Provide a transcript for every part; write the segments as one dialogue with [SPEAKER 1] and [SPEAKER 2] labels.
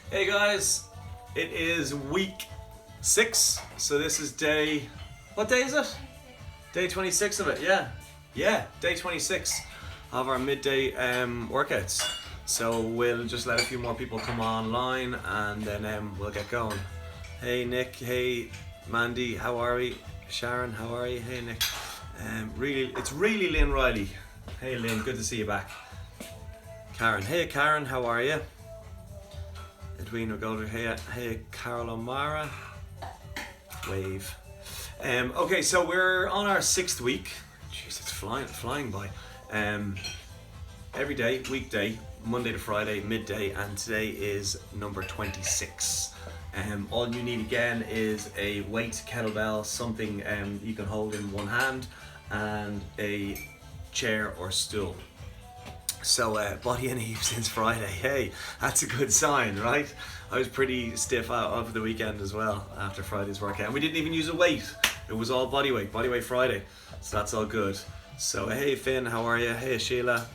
[SPEAKER 1] Hey guys, it is week 6, so this is what day is it? Day 26 of it, yeah, day 26 of our midday workouts. So we'll just let a few more people come online and then we'll get going. Hey Nick, hey Mandy, how are we? Sharon, how are you? Hey Nick. It's really Lynn Riley. Hey Lynn, good to see you back. Karen, hey Karen, how are you? Edwina Golder, hey Carol O'Mara. Wave. Okay, so we're on our 6th week. Jeez, it's flying by. Every day, weekday, Monday to Friday, midday, and today is number 26. All you need again is a weight, kettlebell, something you can hold in one hand, and a chair or stool. So body and heave since Friday. Hey, that's a good sign, right? I was pretty stiff out over the weekend as well after Friday's workout. And we didn't even use a weight. It was all body weight Friday. So that's all good. So hey Finn, how are you? Hey Sheila.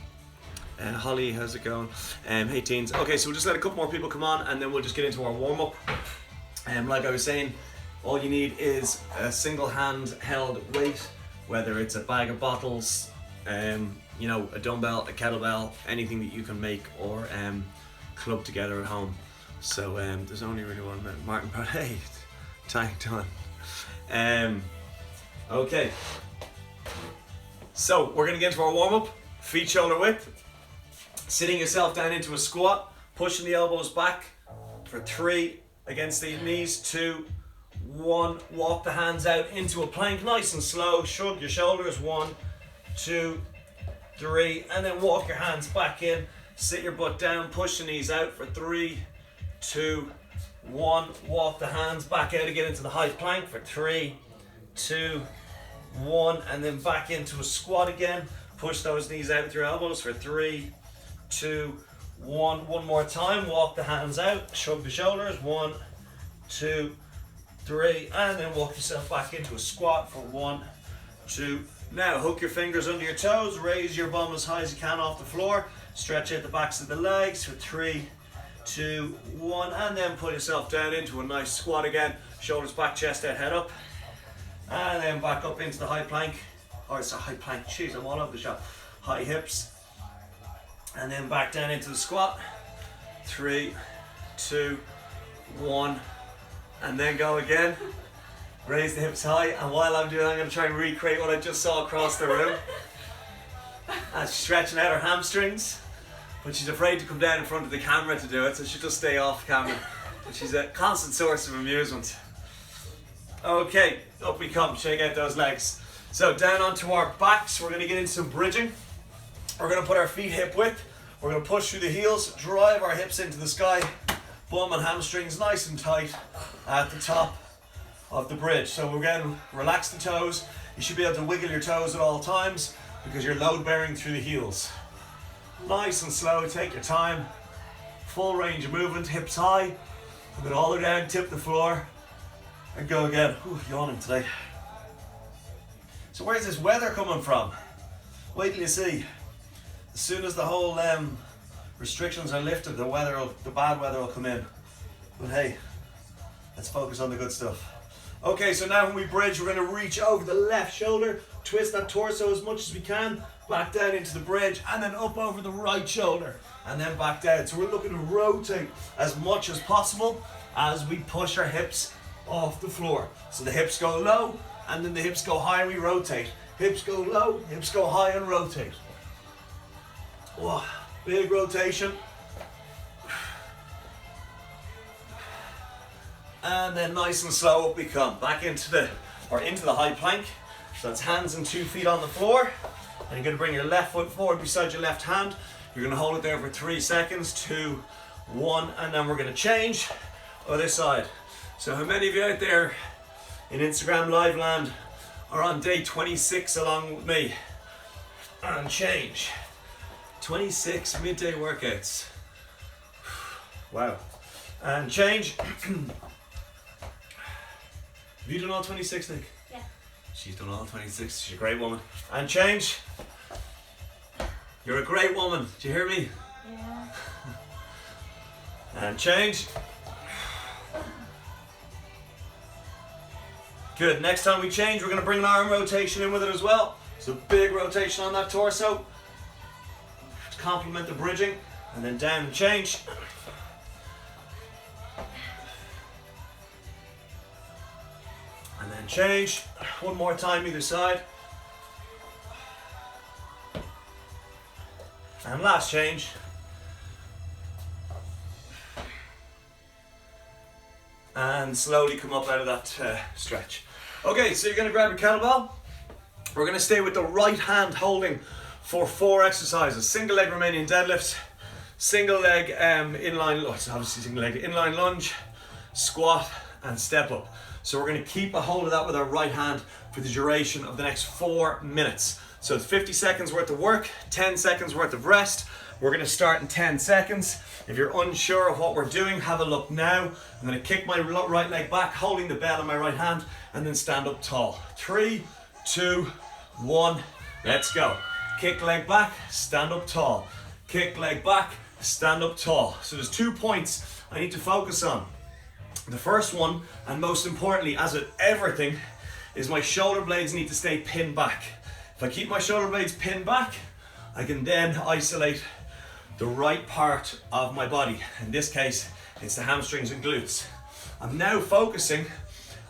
[SPEAKER 1] Holly, how's it going? Hey teens. Okay, so we'll just let a couple more people come on and then we'll just get into our warm-up. Like I was saying, all you need is a single hand held weight, whether it's a bag of bottles, you know, a dumbbell, a kettlebell, anything that you can make or club together at home. So there's only really one minute. Martin, but hey, time done. Okay. So we're gonna get into our warm-up. Feet shoulder width. Sitting yourself down into a squat, pushing the elbows back for 3 against the knees, 2, 1. Walk the hands out into a plank, nice and slow. Shrug your shoulders, 1, 2, 3, and then walk your hands back in. Sit your butt down, push the knees out for 3, 2, 1. Walk the hands back out again into the high plank for 3, 2, 1, and then back into a squat again. Push those knees out with your elbows for 3, 2, 1. One more time. Walk the hands out, shrug the shoulders, 1, 2, 3, and then walk yourself back into a squat for 1, 2. Now hook your fingers under your toes, raise your bum as high as you can off the floor, stretch out the backs of the legs for 3, 2, 1, and then put yourself down into a nice squat again. Shoulders back, chest out, head up, and then back up into the high plank. Or it's a high plank, jeez, I'm all over the shop. High hips, and then back down into the squat. 3, 2, 1, and then go again. Raise the hips high, and while I'm doing it, I'm going to try and recreate what I just saw across the room. And she's stretching out her hamstrings, but she's afraid to come down in front of the camera to do it, so she'll just stay off camera. But she's a constant source of amusement. Okay, up we come, shake out those legs. So down onto our backs, we're going to get into some bridging. We're going to put our feet hip width, we're going to push through the heels, drive our hips into the sky, bum and hamstrings nice and tight at the top of the bridge. So again, relax the toes. You should be able to wiggle your toes at all times because you're load bearing through the heels. Nice and slow, take your time. Full range of movement, hips high, and then all the way down, tip the floor, and go again. Ooh, yawning today. So where's this weather coming from? Wait till you see. As soon as the whole restrictions are lifted, the bad weather will come in. But hey, let's focus on the good stuff. Okay, so now when we bridge, we're going to reach over the left shoulder, twist that torso as much as we can, back down into the bridge, and then up over the right shoulder, and then back down. So we're looking to rotate as much as possible as we push our hips off the floor. So the hips go low, and then the hips go high, and we rotate. Hips go low, hips go high, and rotate. Whoa, big rotation. And then nice and slow up we come, back into the high plank. So that's hands and 2 feet on the floor. And you're gonna bring your left foot forward beside your left hand. You're gonna hold it there for 3 seconds, 2, 1, and then we're gonna change other side. So how many of you out there in Instagram Live land are on day 26 along with me? And change. 26 midday workouts. Wow. And change. Have you done all 26, Nick?
[SPEAKER 2] Yeah.
[SPEAKER 1] She's done all 26. She's a great woman. And change. You're a great woman. Do you hear me?
[SPEAKER 2] Yeah.
[SPEAKER 1] And change. Good, next time we change, we're gonna bring an arm rotation in with it as well. So big rotation on that torso. To complement the bridging, and then down and change. And then change. One more time either side. And last change. And slowly come up out of that stretch. Okay, so you're going to grab your kettlebell. We're going to stay with the right hand holding for 4 exercises. Single leg Romanian deadlifts, single leg inline, obviously single leg inline lunge, squat and step up. So we're going to keep a hold of that with our right hand for the duration of the next 4 minutes. So it's 50 seconds worth of work, 10 seconds worth of rest. We're going to start in 10 seconds. If you're unsure of what we're doing, have a look now. I'm going to kick my right leg back, holding the bell in my right hand, and then stand up tall. 3, 2, 1, let's go. Kick leg back, stand up tall. Kick leg back, stand up tall. So there's 2 points I need to focus on. The first one, and most importantly, as with everything, is my shoulder blades need to stay pinned back. If I keep my shoulder blades pinned back, I can then isolate the right part of my body. In this case, it's the hamstrings and glutes. I'm now focusing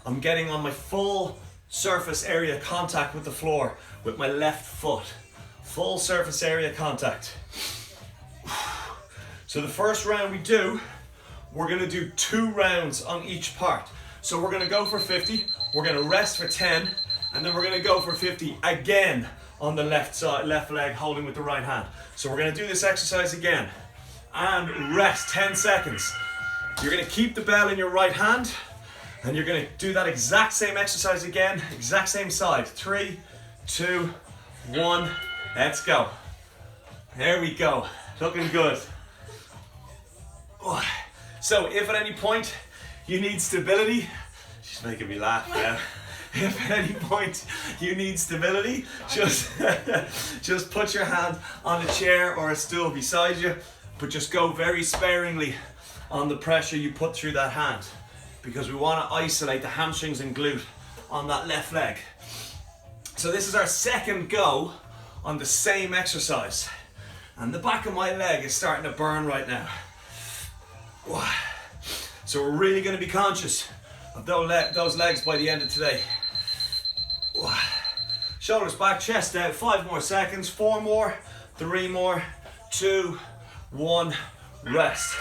[SPEAKER 1] on getting on my full surface area contact with the floor with my left foot. Full surface area contact. So the first round we do, we're gonna do 2 rounds on each part. So we're gonna go for 50, we're gonna rest for 10, and then we're gonna go for 50 again on the left side, left leg holding with the right hand. So we're gonna do this exercise again. And rest 10 seconds. You're gonna keep the bell in your right hand, and you're gonna do that exact same exercise again, exact same side. 3, 2, 1, let's go. There we go, looking good. So if at any point you need stability, she's making me laugh now. If at any point you need stability, just put your hand on a chair or a stool beside you, but just go very sparingly on the pressure you put through that hand, because we want to isolate the hamstrings and glute on that left leg. So this is our second go on the same exercise, and the back of my leg is starting to burn right now. So we're really going to be conscious of those legs by the end of today. Shoulders back, chest out, 5 more seconds, 4 more, 3 more, 2, 1, rest.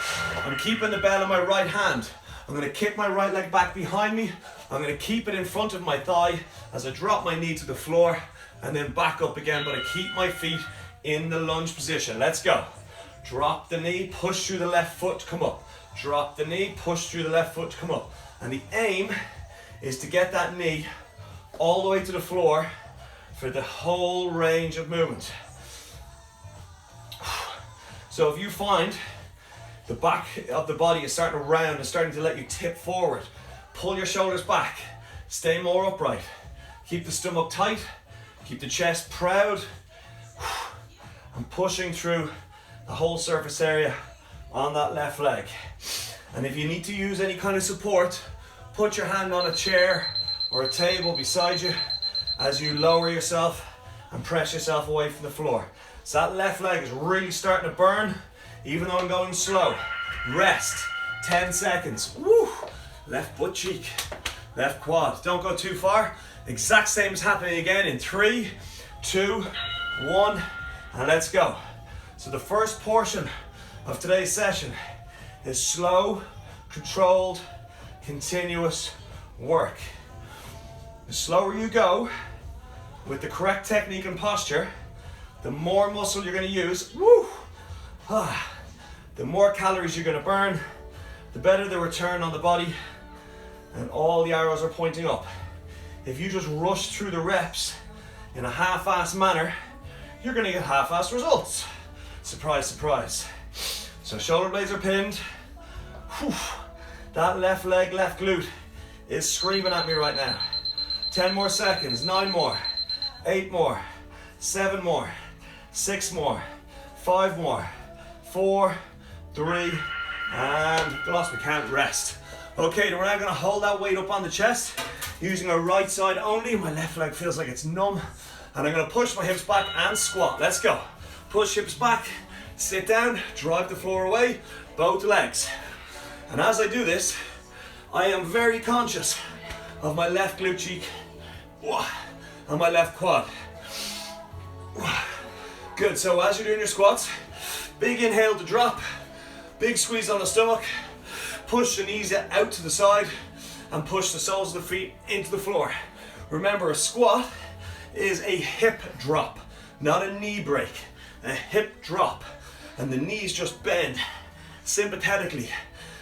[SPEAKER 1] I'm keeping the bell in my right hand. I'm going to kick my right leg back behind me. I'm going to keep it in front of my thigh as I drop my knee to the floor, and then back up again, but I keep my feet in the lunge position. Let's go. Drop the knee, push through the left foot to come up. Drop the knee, push through the left foot to come up. And the aim is to get that knee all the way to the floor for the whole range of movement. So if you find the back of the body is starting to round and starting to let you tip forward, pull your shoulders back, stay more upright. Keep the stomach tight, keep the chest proud, and pushing through the whole surface area on that left leg. And if you need to use any kind of support, put your hand on a chair or a table beside you as you lower yourself and press yourself away from the floor. So that left leg is really starting to burn, even though I'm going slow. Rest, 10 seconds. Woo! Left butt cheek, left quad. Don't go too far. Exact same is happening again in 3, 2, 1, and let's go. So the first portion of today's session is slow, controlled, continuous work. The slower you go, with the correct technique and posture, the more muscle you're going to use, the more calories you're going to burn, the better the return on the body, and all the arrows are pointing up. If you just rush through the reps in a half-assed manner, you're going to get half-assed results. Surprise, surprise. So shoulder blades are pinned. That left leg, left glute is screaming at me right now. 10 more seconds, 9 more, 8 more, 7 more, 6 more, 5 more, 4, 3, And gloss, we can't rest. Okay, we're now gonna hold that weight up on the chest, using our right side only. My left leg feels like it's numb. And I'm gonna push my hips back and squat. Let's go. Push hips back, sit down, drive the floor away, both legs. And as I do this, I am very conscious of my left glute cheek and my left quad. Good, so as you're doing your squats, big inhale to drop, big squeeze on the stomach, push the knees out to the side, and push the soles of the feet into the floor. Remember, a squat is a hip drop, not a knee break. A hip drop, and the knees just bend sympathetically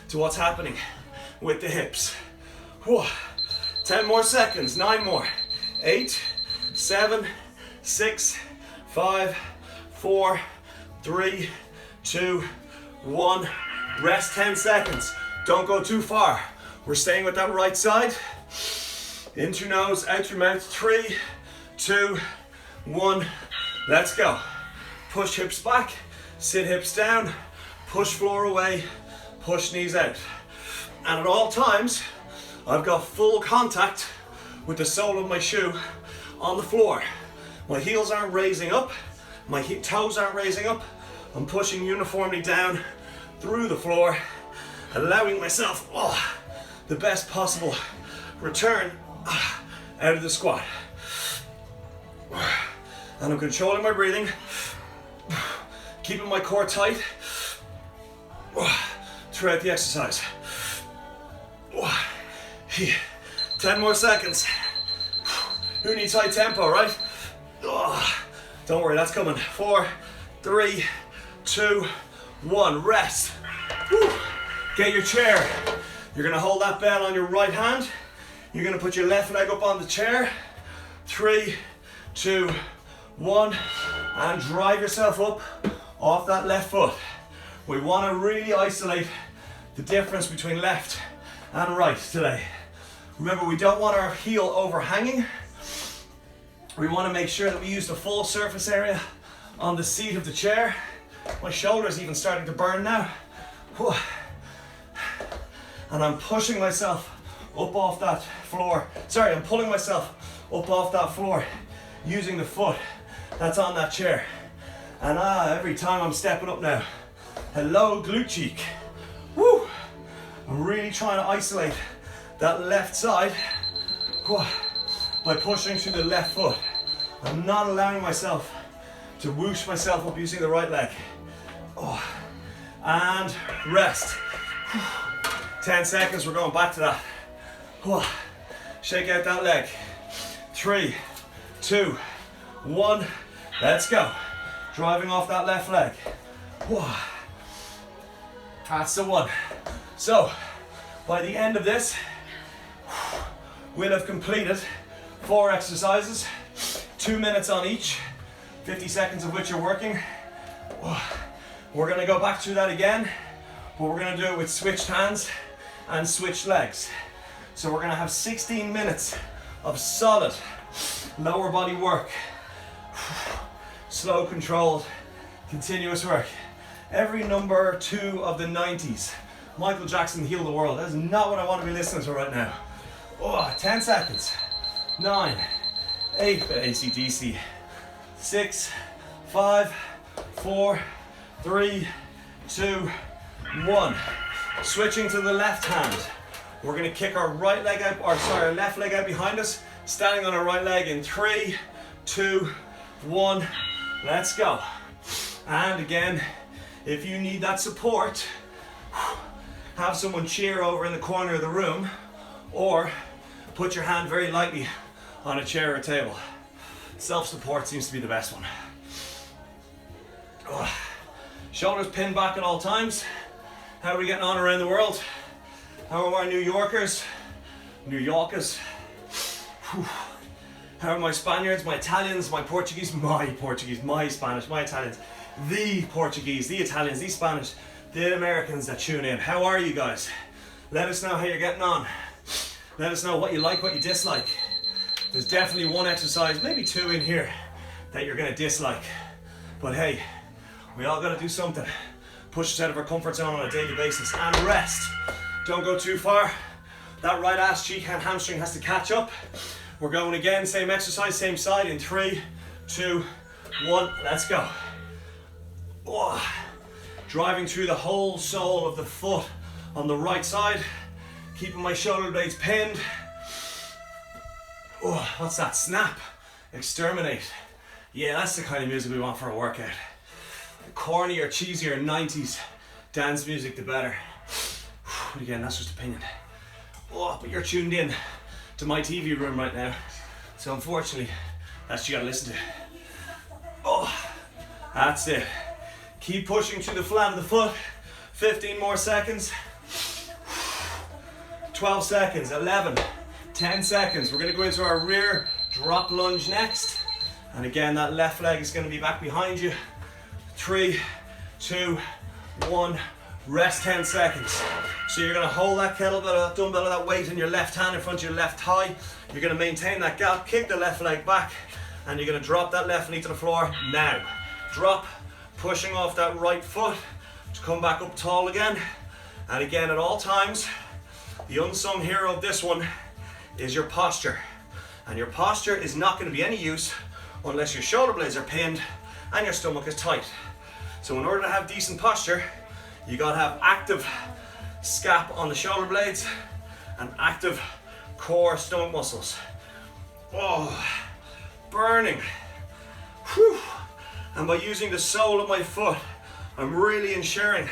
[SPEAKER 1] to what's happening with the hips. 10 more seconds, 9 more. 8, 7, 6, 5, 4, 3, 2, 1. Rest 10 seconds. Don't go too far. We're staying with that right side. In through nose, out through mouth. 3, 2, 1. Let's go. Push hips back, sit hips down, push floor away, push knees out. And at all times, I've got full contact with the sole of my shoe on the floor. My heels aren't raising up, my toes aren't raising up. I'm pushing uniformly down through the floor, allowing myself the best possible return out of the squat. And I'm controlling my breathing, keeping my core tight throughout the exercise. 10 more seconds. Who needs high tempo, right? Don't worry, that's coming. 4, 3, 2, 1. Rest. Get your chair. You're gonna hold that bell on your right hand. You're gonna put your left leg up on the chair. 3, 2, 1. And drive yourself up off that left foot. We want to really isolate the difference between left and right today. Remember, we don't want our heel overhanging. We want to make sure that we use the full surface area on the seat of the chair. My shoulder's even starting to burn now. And I'm pushing myself up off that floor. Sorry, I'm pulling myself up off that floor using the foot that's on that chair. And every time I'm stepping up now. Hello, glute cheek. Woo! I'm really trying to isolate that left side by pushing through the left foot. I'm not allowing myself to whoosh myself up using the right leg. And rest. 10 seconds, we're going back to that. Shake out that leg. 3, 2, 1. Let's go. Driving off that left leg. That's the one. So, by the end of this, we'll have completed 4 exercises, 2 minutes on each, 50 seconds of which are working. We're gonna go back through that again, but we're gonna do it with switched hands and switched legs. So we're gonna have 16 minutes of solid lower body work. Slow, controlled, continuous work. Every number 2 of the 90s. Michael Jackson healed the world. That's not what I want to be listening to right now. 10 seconds. 9, 8, AC/DC. 6, 5, 4, 3, 2, 1. Switching to the left hand. We're going to kick our right leg out, our left leg out behind us, standing on our right leg in 3, 2, 1. Let's go. And again, if you need that support, have someone cheer over in the corner of the room, or put your hand very lightly on a chair or a table. Self-support seems to be the best one. Shoulders pinned back at all times. How are we getting on around the world? How are my New Yorkers? How are my Spaniards, my Italians, my Portuguese, my Spanish, my Italians, the Portuguese, the Italians, the Spanish, the Americans that tune in? How are you guys? Let us know how you're getting on. Let us know what you like, what you dislike. There's definitely one exercise, maybe 2 in here that you're gonna dislike. But hey, we all gotta do something. push us out of our comfort zone on a daily basis. And rest. Don't go too far. That right ass cheek and hamstring has to catch up. We're going again, same exercise, same side in 3, 2, 1, let's go. Oh, driving through the whole sole of the foot on the right side, keeping my shoulder blades pinned. Oh, what's that? Snap, exterminate. Yeah, that's the kind of music we want for a workout. The cornier, cheesier 90s dance music, the better. But again, that's just opinion. Oh, but you're tuned in to my TV room right now, so unfortunately, that's what you gotta listen to. Oh, that's it. Keep pushing to the flat of the foot. 15 more seconds. 12 seconds, 11, 10 seconds. We're gonna go into our rear drop lunge next. And again, that left leg is gonna be back behind you. 3, 2, 1, rest 10 seconds. So you're gonna hold that kettlebell or that dumbbell or that weight in your left hand in front of your left thigh. You're gonna maintain that gap, kick the left leg back, and you're gonna drop that left knee to the floor now. Drop, pushing off that right foot to come back up tall again. And again, at all times, the unsung hero of this one is your posture. And your posture is not gonna be any use unless your shoulder blades are pinned and your stomach is tight. So in order to have decent posture, you gotta have active scap on the shoulder blades and active core stomach muscles. Oh, burning. Whew. And by using the sole of my foot, I'm really ensuring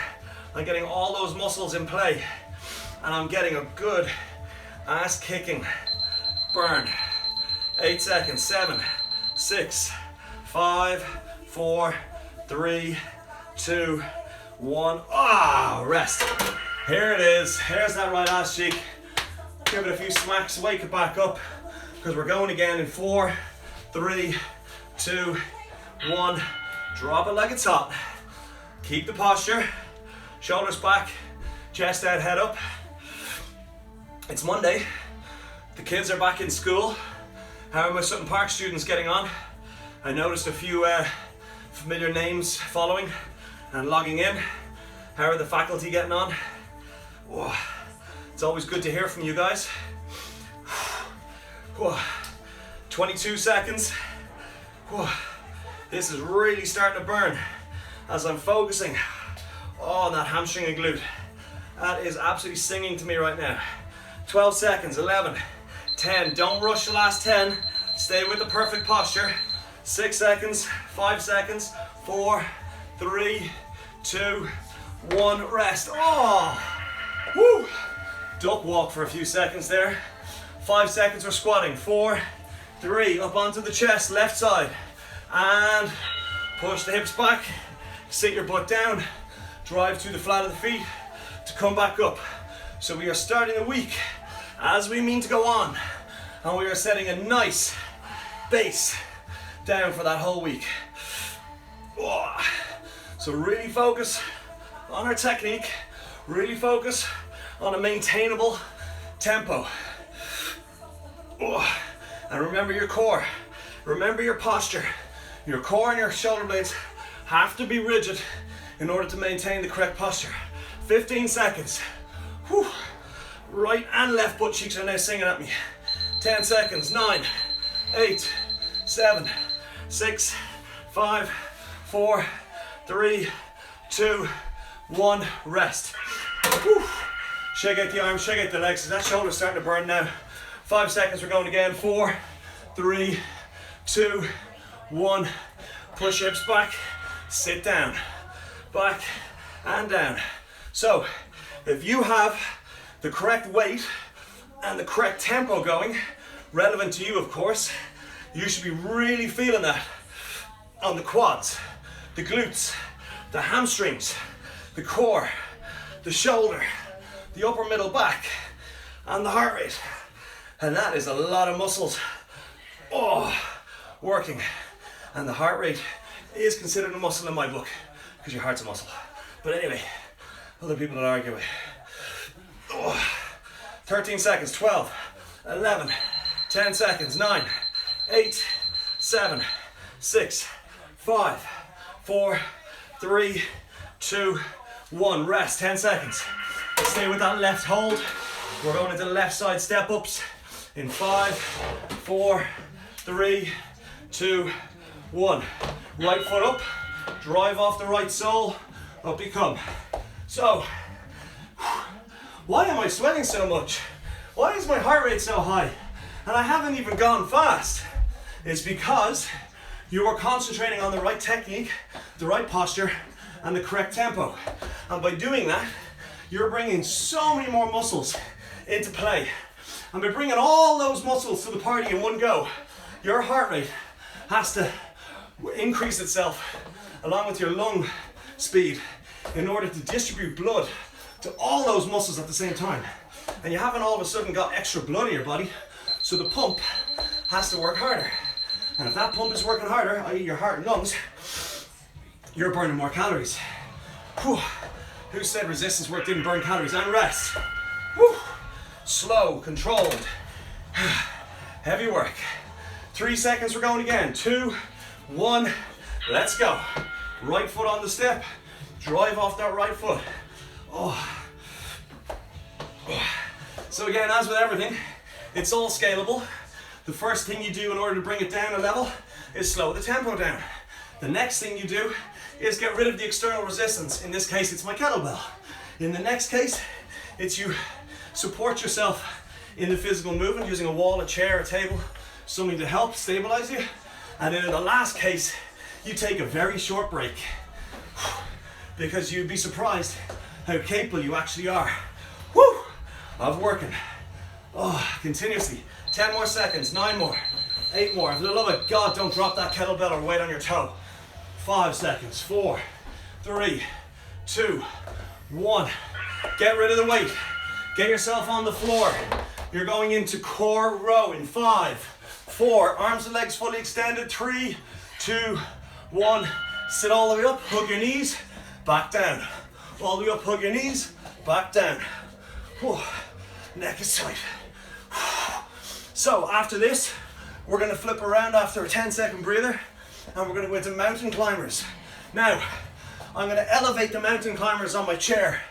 [SPEAKER 1] I'm getting all those muscles in play and I'm getting a good ass kicking burn. 8 seconds, 7, 6, 5, 4, 3, 2, 1. Ah, rest. Here it is. Here's that right ass cheek. Give it a few smacks, wake it back up, because we're going again in 4, 3, 2, 1. Drop it like it's hot. Keep the posture. Shoulders back, chest out, head up. It's Monday. The kids are back in school. How are my Sutton Park students getting on? I noticed a few familiar names following and logging in. How are the faculty getting on? Oh, it's always good to hear from you guys. 22 seconds. This is really starting to burn as I'm focusing on that hamstring and glute. That is absolutely singing to me right now. 12 seconds, 11, 10. Don't rush the last 10. Stay with the perfect posture. 6 seconds, 5 seconds, 4, 3, 2, 1. Rest. Oh, woo. Duck walk for a few seconds there. 5 seconds we're squatting. 4, 3, up onto the chest, left side. And push the hips back. Sit your butt down. Drive to the flat of the feet to come back up. So we are starting the week as we mean to go on. And we are setting a nice base down for that whole week. So really focus on our technique. Really focus on a maintainable tempo. And remember your core. Remember your posture. Your core and your shoulder blades have to be rigid in order to maintain the correct posture. 15 seconds. Whew. Right and left butt cheeks are now singing at me. 10 seconds. 9, 8, 7, 6, 5, 4, 3, 2, 1. Rest. Whew. Shake out the arms, shake out the legs. That shoulder's starting to burn now. 5 seconds, we're going again. 4, 3, 2, 1. Push hips back, sit down, back and down. So, if you have the correct weight and the correct tempo going, relevant to you of course, you should be really feeling that on the quads, the glutes, the hamstrings, the core, the shoulder, the upper middle back, and the heart rate. And that is a lot of muscles working. And the heart rate is considered a muscle in my book because your heart's a muscle. But anyway, other people that argue with. 13 seconds, 12, 11, 10 seconds, 9, 8, 7, 6, 5, 4, 3, 2, 1. Rest, 10 seconds. Stay with that left hold. We're going into the left side step ups in 5, 4, 3, 2, 1. Right foot up, drive off the right sole, up you come. So, why am I sweating so much? Why is my heart rate so high? And I haven't even gone fast. It's because you are concentrating on the right technique, the right posture, and the correct tempo. And by doing that, you're bringing so many more muscles into play. And by bringing all those muscles to the party in one go, your heart rate has to increase itself along with your lung speed in order to distribute blood to all those muscles at the same time. And you haven't all of a sudden got extra blood in your body, so the pump has to work harder. And if that pump is working harder, i.e. your heart and lungs, you're burning more calories. Whew. Who said resistance work didn't burn calories? And rest. Whew. Slow, controlled, heavy work. 3 seconds, we're going again. 2, 1, let's go. Right foot on the step, drive off that right foot. Oh. So again, as with everything, it's all scalable. The first thing you do in order to bring it down a level is slow the tempo down. The next thing you do is get rid of the external resistance. In this case, it's my kettlebell. In the next case, it's you support yourself in the physical movement using a wall, a chair, a table, something to help stabilize you. And then in the last case, you take a very short break because you'd be surprised how capable you actually are of working continuously. 10 more seconds, 9 more, 8 more. For the love of God, don't drop that kettlebell or weight on your toe. 5 seconds, 4, 3, 2, 1. Get rid of the weight. Get yourself on the floor. You're going into core row in 5, 4, arms and legs fully extended, 3, 2, 1. Sit all the way up, hug your knees, back down. All the way up, hug your knees, back down. Whew. Neck is tight. So after this, we're going to flip around after a 10-second breather, and we're going to go into mountain climbers. Now, I'm going to elevate the mountain climbers on my chair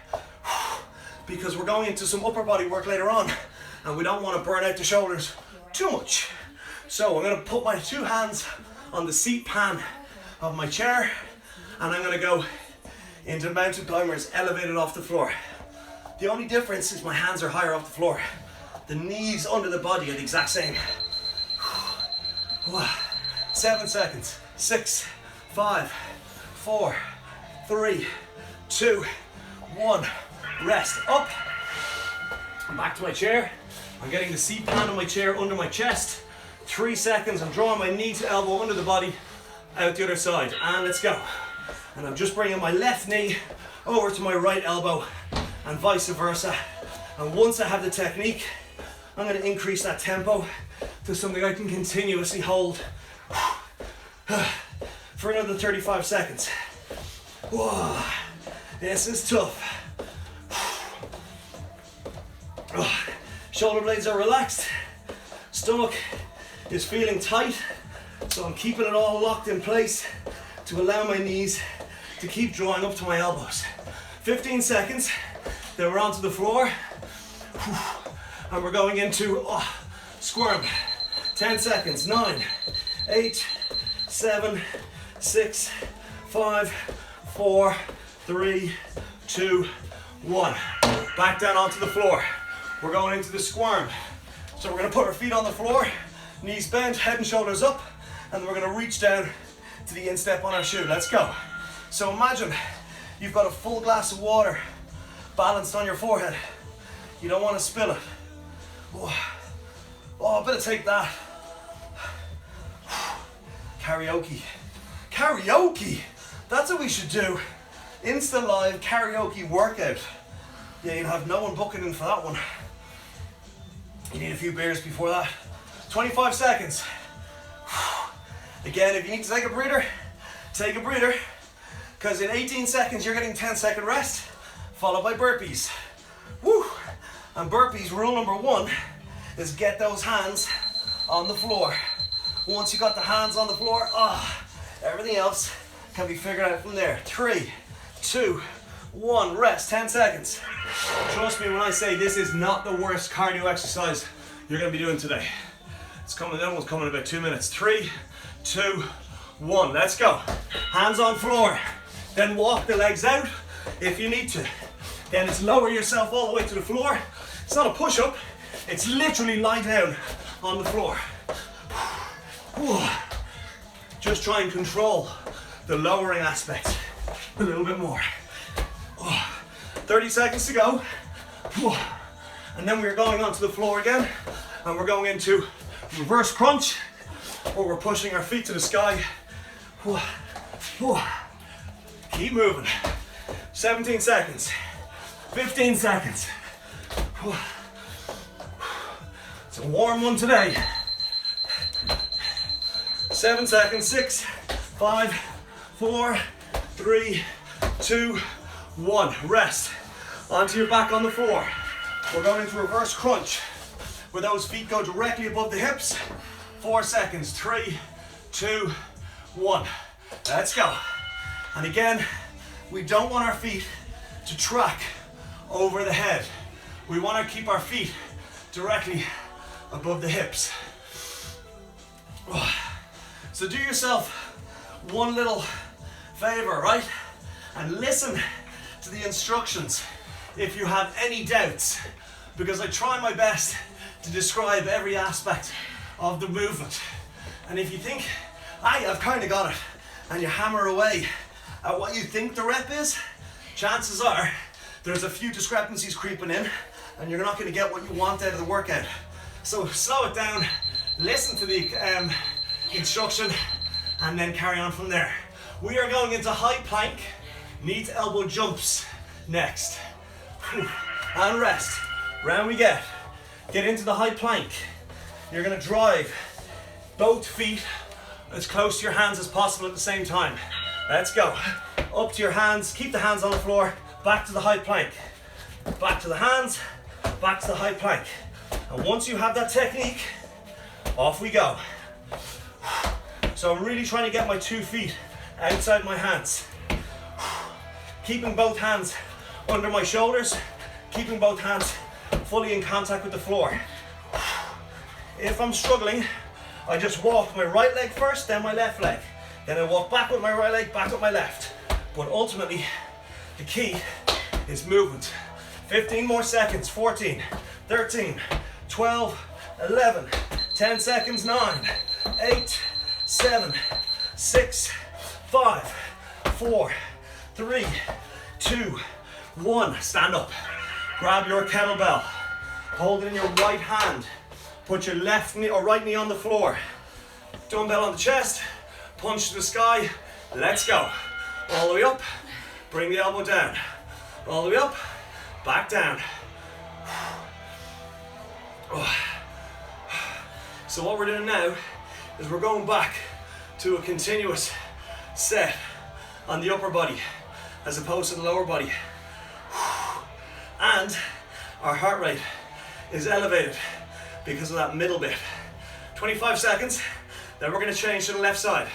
[SPEAKER 1] because we're going into some upper body work later on, and we don't want to burn out the shoulders too much. So I'm going to put my 2 hands on the seat pan of my chair, and I'm going to go into mountain climbers elevated off the floor. The only difference is my hands are higher off the floor. The knees under the body are the exact same. 7 seconds. 6, 5, 4, 3, 2, 1. Rest. Up. Back to my chair. I'm getting the seat pan of my chair under my chest. 3 seconds. I'm drawing my knee to elbow under the body, out the other side. And let's go. And I'm just bringing my left knee over to my right elbow and vice versa. And once I have the technique, I'm going to increase that tempo to something I can continuously hold for another 35 seconds. Whoa, this is tough. Shoulder blades are relaxed. Stomach is feeling tight, so I'm keeping it all locked in place to allow my knees to keep drawing up to my elbows. 15 seconds, then we're onto the floor. And we're going into squirm. 10 seconds. 9, 8, 7, 6, 5, 4, 3, 2, 1. Back down onto the floor. We're going into the squirm. So we're going to put our feet on the floor, knees bent, head and shoulders up, and then we're going to reach down to the instep on our shoe. Let's go. So imagine you've got a full glass of water balanced on your forehead. You don't want to spill it. I better take that. Karaoke. Karaoke! That's what we should do. Insta live karaoke workout. Yeah, you'll have no one booking in for that one. You need a few beers before that. 25 seconds. Again, if you need to take a breather, take a breather. Because in 18 seconds, you're getting 10-second rest, followed by burpees. Woo! And burpees, rule number 1 is get those hands on the floor. Once you got the hands on the floor, everything else can be figured out from there. 3, 2, 1. Rest, 10 seconds. Trust me when I say this is not the worst cardio exercise you're going to be doing today. It's coming, that one's coming in about 2 minutes. 3, 2, 1. Let's go. Hands on floor. Then walk the legs out if you need to. Then it's lower yourself all the way to the floor. It's not a push-up. It's literally lie down on the floor. Just try and control the lowering aspect a little bit more. 30 seconds to go. And then we're going onto the floor again. And we're going into reverse crunch, where we're pushing our feet to the sky. Keep moving. 17 seconds. 15 seconds. It's a warm one today. 7 seconds. 6, 5, 4, 3, 2, 1. Rest. Onto your back on the floor. We're going into reverse crunch, where those feet go directly above the hips. 4 seconds. 3, 2, 1. Let's go. And again, we don't want our feet to track over the head. We want to keep our feet directly above the hips. So do yourself one little favor, right? And listen to the instructions if you have any doubts, because I try my best to describe every aspect of the movement. And if you think, I've kind of got it, and you hammer away at what you think the rep is, chances are there's a few discrepancies creeping in and you're not going to get what you want out of the workout. So slow it down, listen to the instruction, and then carry on from there. We are going into high plank, knee to elbow jumps next. And rest. Round we get. Get into the high plank. You're going to drive both feet as close to your hands as possible at the same time. Let's go. Up to your hands, keep the hands on the floor, back to the high plank. Back to the hands, back to the high plank. And once you have that technique, off we go. So I'm really trying to get my 2 feet outside my hands. Keeping both hands under my shoulders, keeping both hands fully in contact with the floor. If I'm struggling, I just walk my right leg first, then my left leg. Then I walk back with my right leg, back with my left. But ultimately, the key is movement. 15 more seconds. 14, 13, 12, 11, 10 seconds. 9, 8, 7, 6, 5, 4, 3, 2, 1. Stand up. Grab your kettlebell. Hold it in your right hand. Put your left knee or right knee on the floor. Dumbbell on the chest. Punch to the sky. Let's go. All the way up. Bring the elbow down. All the way up. Back down. So what we're doing now is we're going back to a continuous set on the upper body as opposed to the lower body. And our heart rate is elevated because of that middle bit. 25 seconds, then we're going to change to the left side.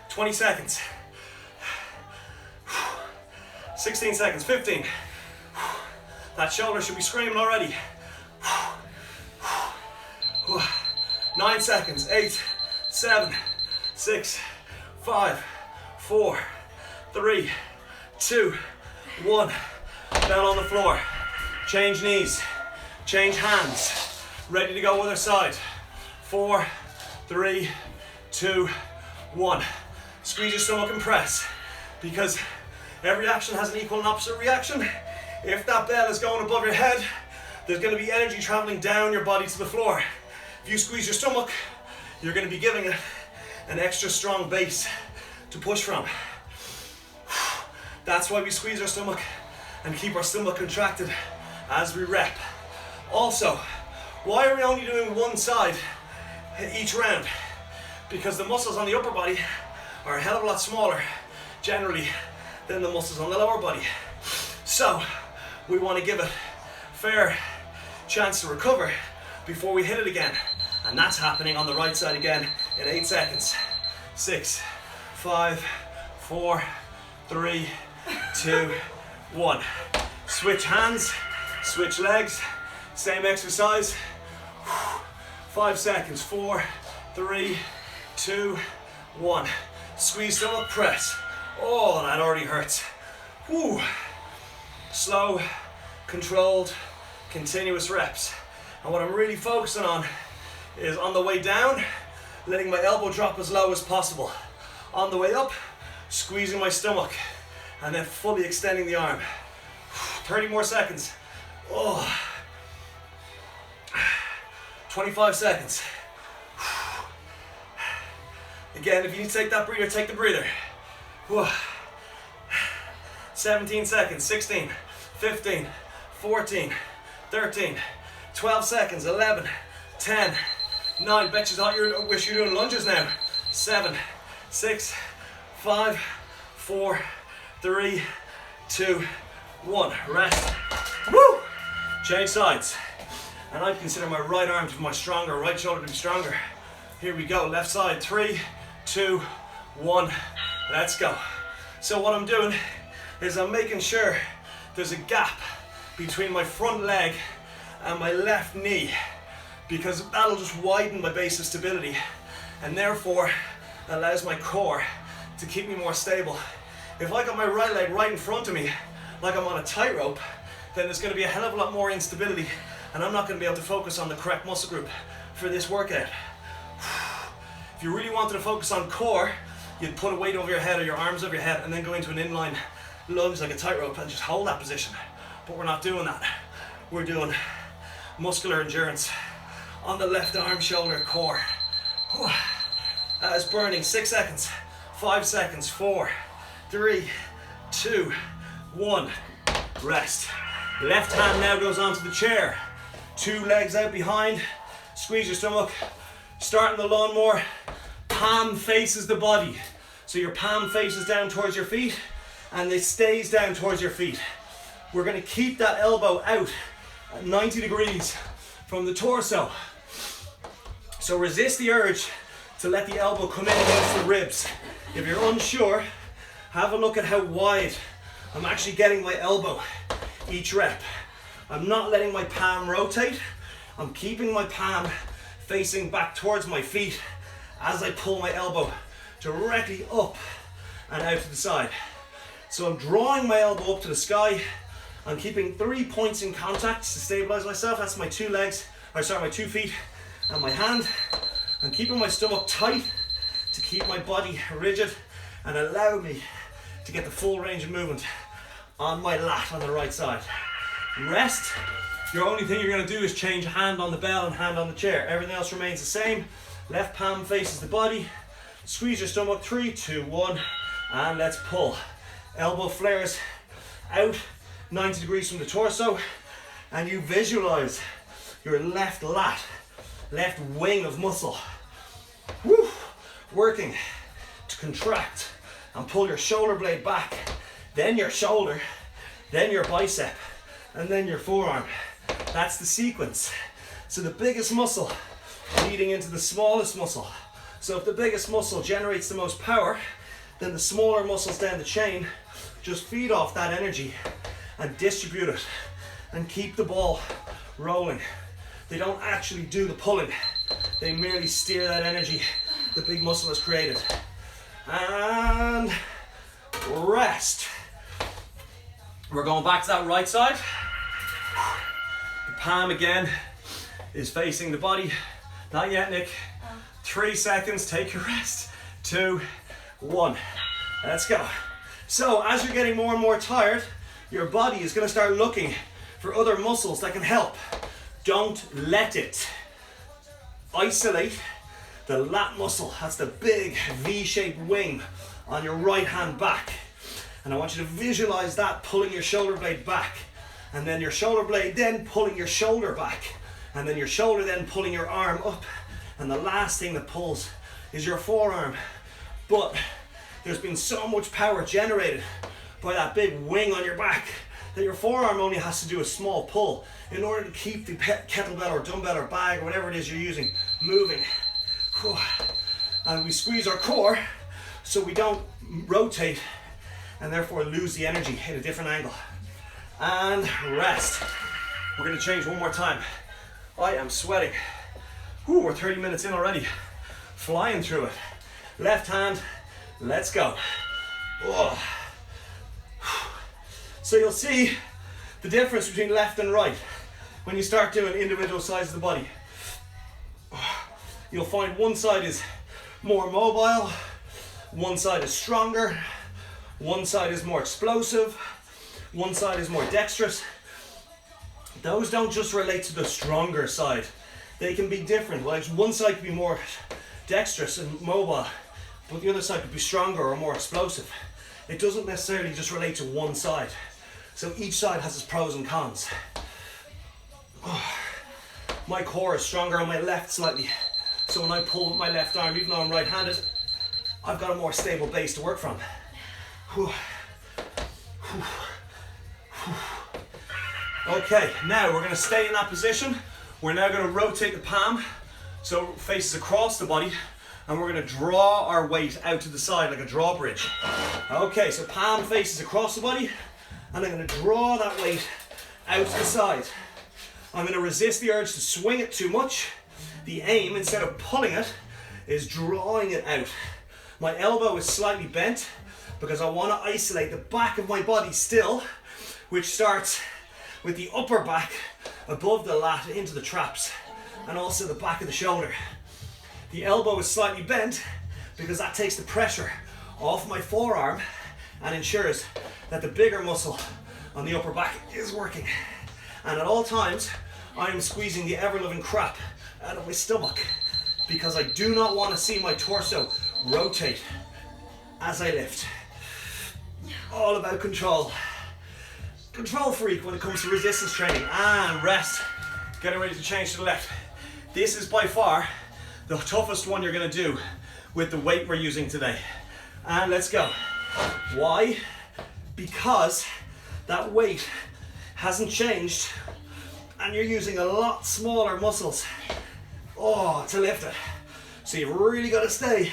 [SPEAKER 1] 20 seconds. 16 seconds, 15. That shoulder should be screaming already. 9 seconds, 8, 7, 6, 5, 4, 3, 2, 1. Down on the floor. Change knees. Change hands. Ready to go other side. 4, 3, 2, 1. Squeeze your stomach and press, because every action has an equal and opposite reaction. If that bell is going above your head, there's going to be energy traveling down your body to the floor. If you squeeze your stomach, you're going to be giving it an extra strong base to push from. That's why we squeeze our stomach and keep our stomach contracted as we rep. Also, why are we only doing one side each round? Because the muscles on the upper body are a hell of a lot smaller generally than the muscles on the lower body. So we want to give it a fair chance to recover before we hit it again. And that's happening on the right side again in 8 seconds. 6, 5, 4, 3, 2, 1. Switch hands, switch legs, same exercise. 5 seconds, 4, 3, 2, 1. Squeeze stomach, press. Oh, that already hurts. Woo. Slow, controlled, continuous reps. And what I'm really focusing on is on the way down, letting my elbow drop as low as possible. On the way up, squeezing my stomach, and then fully extending the arm. 30 more seconds. Oh. 25 seconds. Again, if you need to take that breather, take the breather. 17 seconds, 16, 15, 14, 13, 12 seconds, 11, 10, 9, bet you thought you wish you were doing lunges now. 7, 6, 5, 4, 3, 2, 1. Rest. Woo! Change sides. And I consider my right arm to be my stronger, right shoulder to be stronger. Here we go, left side, 3, 2, 1, let's go. So what I'm doing is I'm making sure there's a gap between my front leg and my left knee, because that'll just widen my base of stability and therefore allows my core to keep me more stable. If I got my right leg right in front of me, like I'm on a tightrope, then there's going to be a hell of a lot more instability and I'm not going to be able to focus on the correct muscle group for this workout. If you really wanted to focus on core, you'd put a weight over your head or your arms over your head and then go into an inline lunge like a tightrope and just hold that position. But we're not doing that. We're doing muscular endurance on the left arm, shoulder, core. That is burning. 6 seconds, 5 seconds, 4, 3, 2, 1. Rest. Left hand now goes onto the chair. 2 legs out behind. Squeeze your stomach. Starting the lawnmower. Palm faces the body. So your palm faces down towards your feet and it stays down towards your feet. We're going to keep that elbow out at 90 degrees from the torso. So resist the urge to let the elbow come in against the ribs. If you're unsure, have a look at how wide I'm actually getting my elbow each rep. I'm not letting my palm rotate. I'm keeping my palm facing back towards my feet as I pull my elbow directly up and out to the side. So I'm drawing my elbow up to the sky. I'm keeping 3 points in contact to stabilize myself. That's my 2 legs, my 2 feet and my hand. I'm keeping my stomach tight to keep my body rigid and allow me to get the full range of movement on my lat on the right side. Rest. Your only thing you're going to do is change hand on the bell and hand on the chair. Everything else remains the same. Left palm faces the body. Squeeze your stomach. 3, 2, 1, and let's pull. Elbow flares out 90 degrees from the torso, and you visualize your left lat, left wing of muscle, working to contract and pull your shoulder blade back, then your shoulder, then your bicep, and then your forearm. That's the sequence. So the biggest muscle leading into the smallest muscle. So if the biggest muscle generates the most power, then the smaller muscles down the chain just feed off that energy and distribute it and keep the ball rolling. They don't actually do the pulling. They merely steer that energy the big muscle has created. And rest. We're going back to that right side. The palm again is facing the body. Not yet, Nick. 3 seconds, take your rest. 2, 1. Let's go. So as you're getting more and more tired, your body is going to start looking for other muscles that can help. Don't let it. Isolate the lat muscle. That's the big V-shaped wing on your right hand back. And I want you to visualize that pulling your shoulder blade back. And then your shoulder blade then pulling your shoulder back. And then your shoulder then pulling your arm up. And the last thing that pulls is your forearm. But there's been so much power generated by that big wing on your back that your forearm only has to do a small pull in order to keep the kettlebell or dumbbell or bag or whatever it is you're using moving. And we squeeze our core so we don't rotate and therefore lose the energy in a different angle. And rest. We're going to change one more time. I am sweating. Whew, we're 30 minutes in already. Flying through it. Left hand, let's go. Oh. So you'll see the difference between left and right when you start doing individual sides of the body. You'll find one side is more mobile, one side is stronger, one side is more explosive, one side is more dexterous. Those don't just relate to the stronger side. They can be different. Like one side could be more dexterous and mobile, but the other side could be stronger or more explosive. It doesn't necessarily just relate to one side. So each side has its pros and cons. My core is stronger on my left slightly. So when I pull with my left arm, even though I'm right-handed, I've got a more stable base to work from. Okay, now we're going to stay in that position. We're now going to rotate the palm so it faces across the body, and we're going to draw our weight out to the side like a drawbridge. Okay, so palm faces across the body, and I'm going to draw that weight out to the side. I'm going to resist the urge to swing it too much. The aim, instead of pulling it, is drawing it out. My elbow is slightly bent because I want to isolate the back of my body still, which starts with the upper back above the lat into the traps, and also the back of the shoulder. The elbow is slightly bent because that takes the pressure off my forearm and ensures that the bigger muscle on the upper back is working. And at all times, I am squeezing the ever-loving crap out of my stomach because I do not want to see my torso rotate as I lift. All about control. Control freak when it comes to resistance training. And rest. Getting ready to change to the left. This is by far the toughest one you're going to do with the weight we're using today. And let's go. Why? Because that weight hasn't changed and you're using a lot smaller muscles to lift it. So you've really got to stay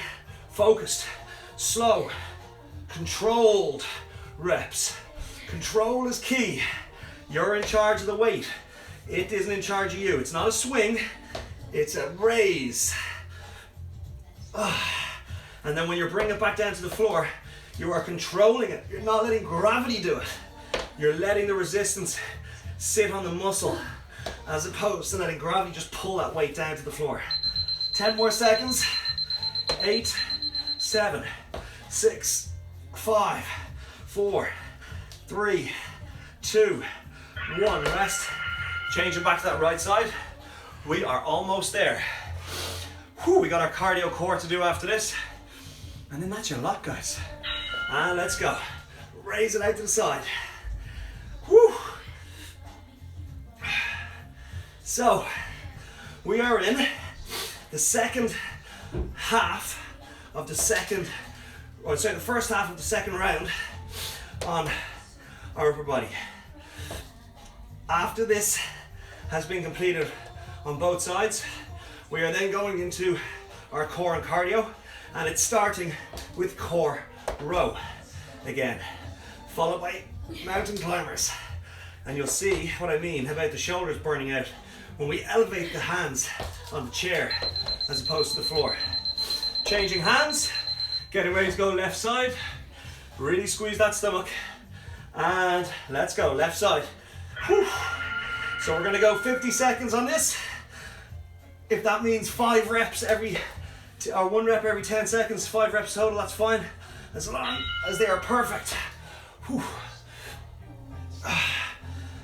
[SPEAKER 1] focused, slow, controlled reps. Control is key. You're in charge of the weight. It isn't in charge of you. It's not a swing, it's a raise. And then when you're bringing it back down to the floor, you are controlling it. You're not letting gravity do it. You're letting the resistance sit on the muscle as opposed to letting gravity just pull that weight down to the floor. 10 more seconds. 8, 7, 6, 5, 4, 3, 2, 1. Rest. Change it back to that right side. We are almost there. Whew, we got our cardio core to do after this. And then that's your lot, guys. And let's go. Raise it out to the side. Whew. So, we are in the second half of the the first half of the second round on our upper body. After this has been completed on both sides, we are then going into our core and cardio, and it's starting with core row again, followed by mountain climbers. And you'll see what I mean about the shoulders burning out when we elevate the hands on the chair as opposed to the floor. Changing hands, getting ready to go left side. Really squeeze that stomach. And let's go, left side. Whew. So we're gonna go 50 seconds on this. If that means 5 reps or 1 rep every 10 seconds, 5 reps total, that's fine. As long as they are perfect. Whew.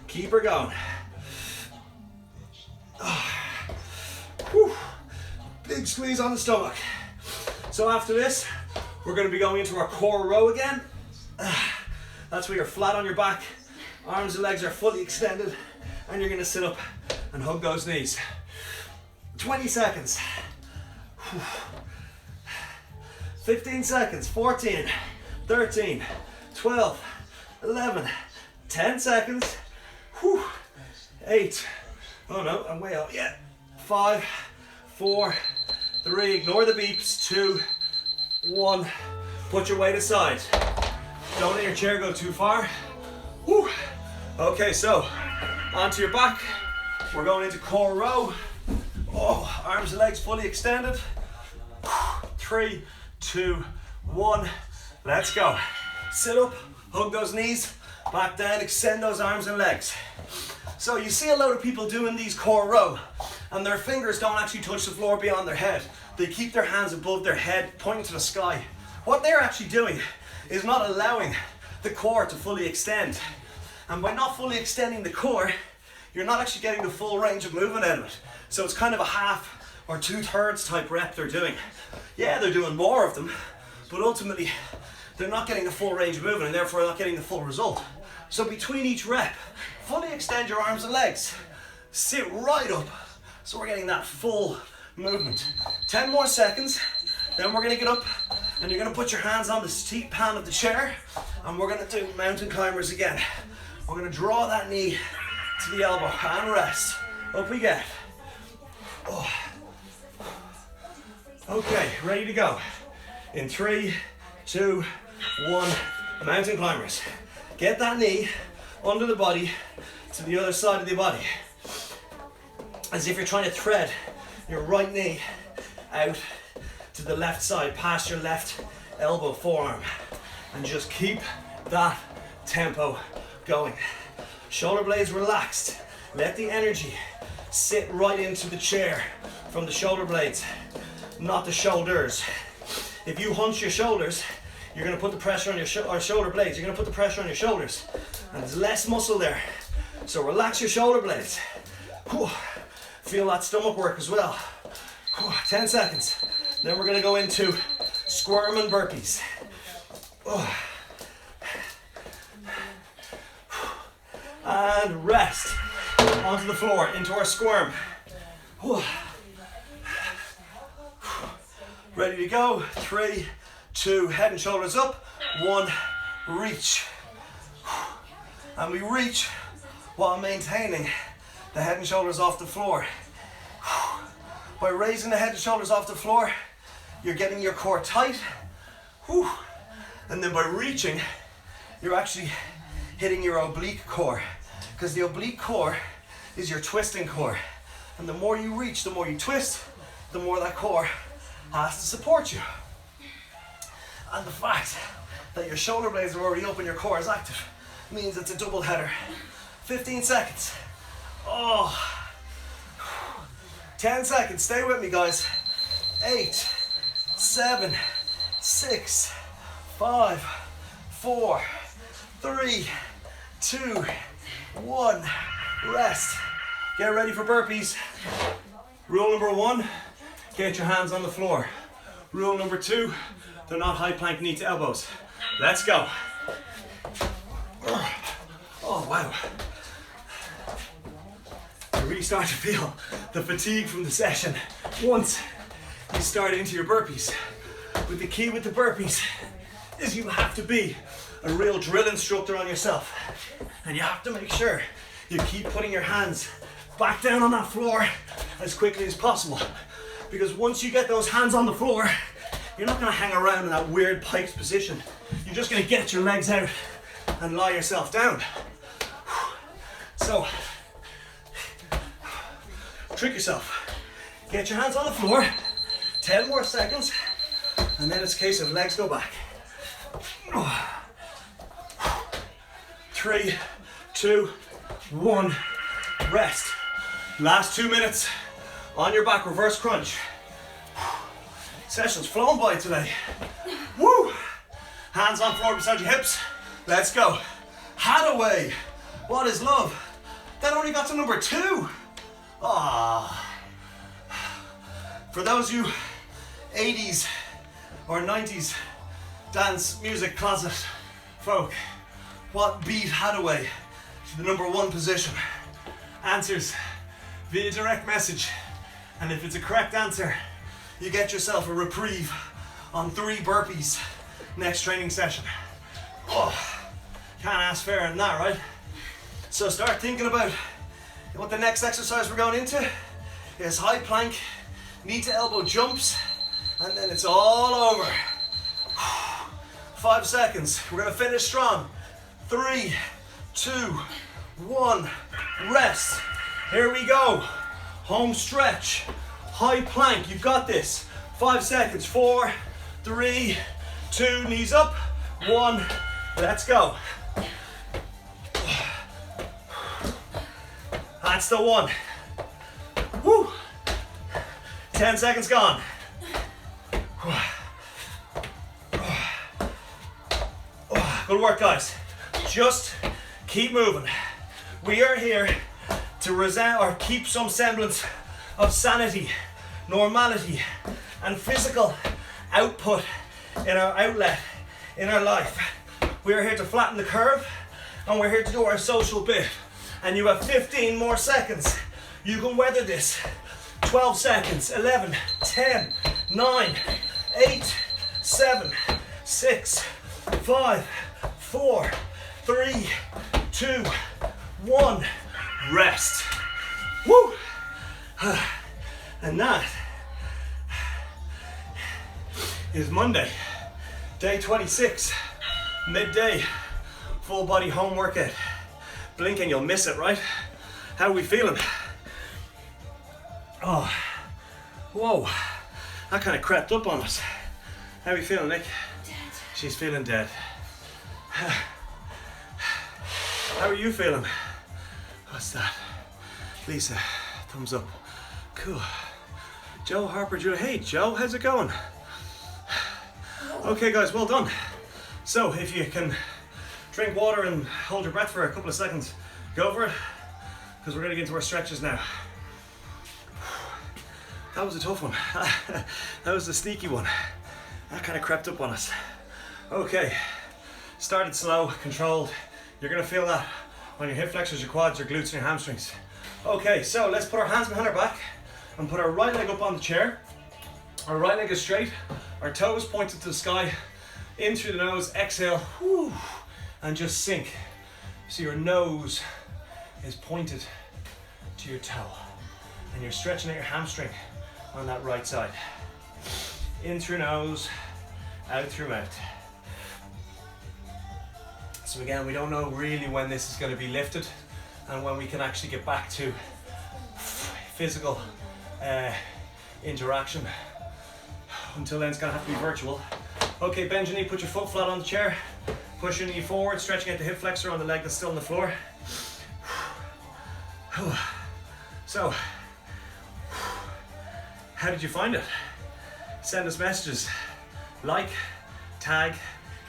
[SPEAKER 1] Keep her going. Whew. Big squeeze on the stomach. So after this, we're going to be going into our core row again. That's where you're flat on your back, arms and legs are fully extended, and you're going to sit up and hug those knees. 20 seconds. 15 seconds. 14, 13, 12, 11, 10 seconds. 8. Oh no, I'm way out. Yeah. 5, 4, 3. Ignore the beeps. 2, 1. Put your weight aside. Don't let your chair go too far. Woo. Okay, so onto your back. We're going into core row. Oh, arms and legs fully extended. 3, 2, 1. Let's go. Sit up, hug those knees, back down, extend those arms and legs. So you see a lot of people doing these core row and their fingers don't actually touch the floor beyond their head. They keep their hands above their head, pointing to the sky. What they're actually doing is not allowing the core to fully extend. And by not fully extending the core, you're not actually getting the full range of movement out of it. So it's kind of a half or 2/3 type rep they're doing. Yeah, they're doing more of them, but ultimately they're not getting the full range of movement and therefore not getting the full result. So between each rep, fully extend your arms and legs. Sit right up, so we're getting that full movement. 10 more seconds, then we're gonna get up and you're gonna put your hands on the seat pan of the chair and we're gonna do mountain climbers again. We're gonna draw that knee to the elbow and rest. Up we get. Oh. Okay, ready to go. In 3, 2, 1, mountain climbers. Get that knee under the body to the other side of the body. As if you're trying to thread your right knee out to the left side, past your left elbow, forearm. And just keep that tempo going. Shoulder blades relaxed. Let the energy sit right into the chair from the shoulder blades, not the shoulders. If you hunch your shoulders, you're going to put the pressure on your shoulder blades. You're going to put the pressure on your shoulders, and there's less muscle there. So relax your shoulder blades. Whew. Feel that stomach work as well. Whew. 10 seconds. Then we're going to go into squirm and burpees. Oh. And rest onto the floor into our squirm. Whew. Ready to go. 3, 2, head and shoulders up. 1, reach. And we reach while maintaining the head and shoulders off the floor. By raising the head and shoulders off the floor, you're getting your core tight. And then by reaching, you're actually hitting your oblique core. Because the oblique core is your twisting core. And the more you reach, the more you twist, the more that core has to support you. And the fact that your shoulder blades are already up and your core is active means it's a double header. 15 seconds. Oh. 10 seconds. Stay with me, guys. 8, 7, 6, 5, 4, 3, 2, 1. Rest. Get ready for burpees. Rule number 1, get your hands on the floor. Rule number 2, they're not high plank knee to elbows. Let's go. Oh, wow. You really start to feel the fatigue from the session once you start into your burpees. But the key with the burpees is you have to be a real drill instructor on yourself. And you have to make sure you keep putting your hands back down on that floor as quickly as possible. Because once you get those hands on the floor, you're not going to hang around in that weird piked position. You're just going to get your legs out and lie yourself down. So, trick yourself. Get your hands on the floor. 10 more seconds. And then it's a case of legs go back. 3, 2, 1. Rest. Last 2 minutes on your back, reverse crunch. Session's flown by today. Woo! Hands on floor beside your hips. Let's go. Hathaway. What is love? That only got to number 2. Ah. For those of you 80s or 90s dance music closet folk, what beat Hathaway to the number 1 position? Answers via direct message. And if it's a correct answer, you get yourself a reprieve on 3 burpees next training session. Oh, can't ask fairer than that, right? So start thinking about what the next exercise we're going into is high plank, knee to elbow jumps, and then it's all over. 5 seconds. We're gonna finish strong. 3, 2, 1, rest. Here we go. Home stretch, high plank, you've got this. 5 seconds, 4, 3, 2, knees up, 1, let's go. That's the one. Woo. 10 seconds gone. Good work, guys. Just keep moving. We are here to keep some semblance of sanity, normality, and physical output in our outlet, in our life. We are here to flatten the curve, and we're here to do our social bit. And you have 15 more seconds. You can weather this. 12 seconds, 11, 10, 9, 8, 7, 6, 5, 4, 3, 2, 1. Rest. Woo! And that is Monday, day 26, midday, full body home workout. Blink and you'll miss it, right? How are we feeling? Oh, whoa, that kind of crept up on us. How are we feeling, Nick?
[SPEAKER 2] Dead.
[SPEAKER 1] She's feeling dead. How are you feeling? What's that? Lisa, thumbs up. Cool. Joe Harper, hey Joe, how's it going? Okay guys, well done. So if you can drink water and hold your breath for a couple of seconds, go for it, because we're going to get into our stretches now. That was a tough one. That was the sneaky one. That kind of crept up on us. Okay, started slow, controlled. You're going to feel that on your hip flexors, your quads, your glutes, and your hamstrings. Okay, so let's put our hands behind our back and put our right leg up on the chair. Our right leg is straight, our toes pointed to the sky, in through the nose, exhale, whoo, and just sink. So your nose is pointed to your toe, and you're stretching out your hamstring on that right side. In through nose, out through mouth. So again, we don't know really when this is going to be lifted and when we can actually get back to physical interaction. Until then, it's going to have to be virtual. Okay, bend your knee, put your foot flat on the chair, push your knee forward, stretching out the hip flexor on the leg that's still on the floor. So, how did you find it? Send us messages, like, tag,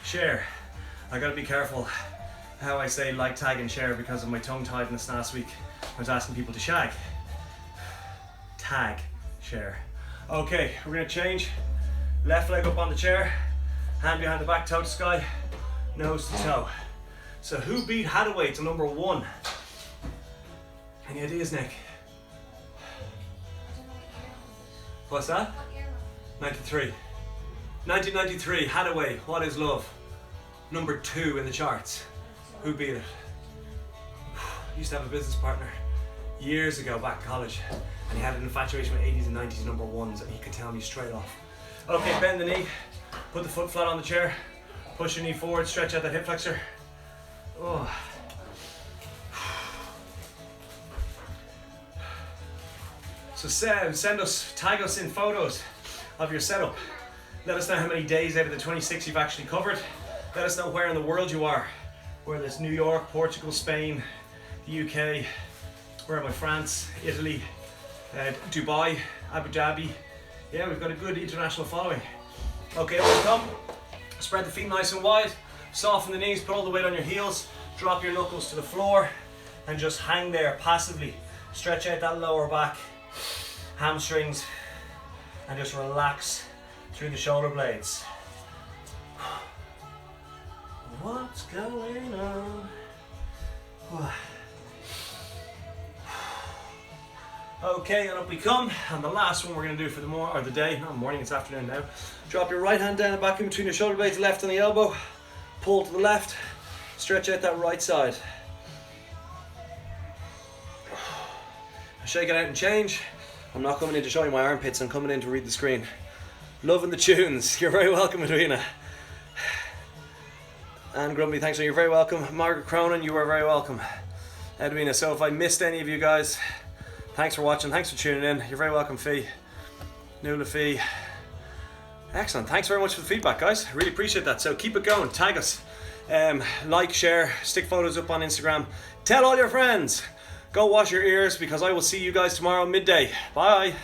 [SPEAKER 1] share. I gotta be careful how I say like, tag, and share because of my tongue tiedness last week. I was asking people to shag. Tag, share. Okay, we're gonna change. Left leg up on the chair, hand behind the back, toe to sky, nose to toe. So who beat Hathaway to number 1? Any ideas, Nick? What's that? 93. 1993, Hathaway, What Is Love? Number 2 in the charts. Who beat it? I used to have a business partner years ago back in college, and he had an infatuation with 80s and 90s number 1s, and he could tell me straight off. Okay, bend the knee, put the foot flat on the chair, push your knee forward, stretch out that hip flexor. Oh. So tag us in photos of your setup. Let us know how many days out of the 26 you've actually covered. Let us know where in the world you are, whether it's New York, Portugal, Spain, the UK, where am I, France, Italy, Dubai, Abu Dhabi. Yeah, we've got a good international following. Okay, up we come. Spread the feet nice and wide, soften the knees, put all the weight on your heels, drop your knuckles to the floor, and just hang there passively. Stretch out that lower back, hamstrings, and just relax through the shoulder blades. What's going on? Okay, and up we come. And the last one we're going to do for the day, not morning, it's afternoon now. Drop your right hand down and back in between your shoulder blades, left on the elbow. Pull to the left. Stretch out that right side. Shake it out and change. I'm not coming in to show you my armpits, I'm coming in to read the screen. Loving the tunes. You're very welcome, Edwina. And Grumpy, thanks, you're very welcome. Margaret Cronin, you are very welcome. Edwina, so if I missed any of you guys, thanks for watching, thanks for tuning in. You're very welcome, Fee. Nuala Fee. Excellent, thanks very much for the feedback, guys. Really appreciate that. So keep it going, tag us. Like, share, stick photos up on Instagram. Tell all your friends. Go wash your ears because I will see you guys tomorrow midday. Bye.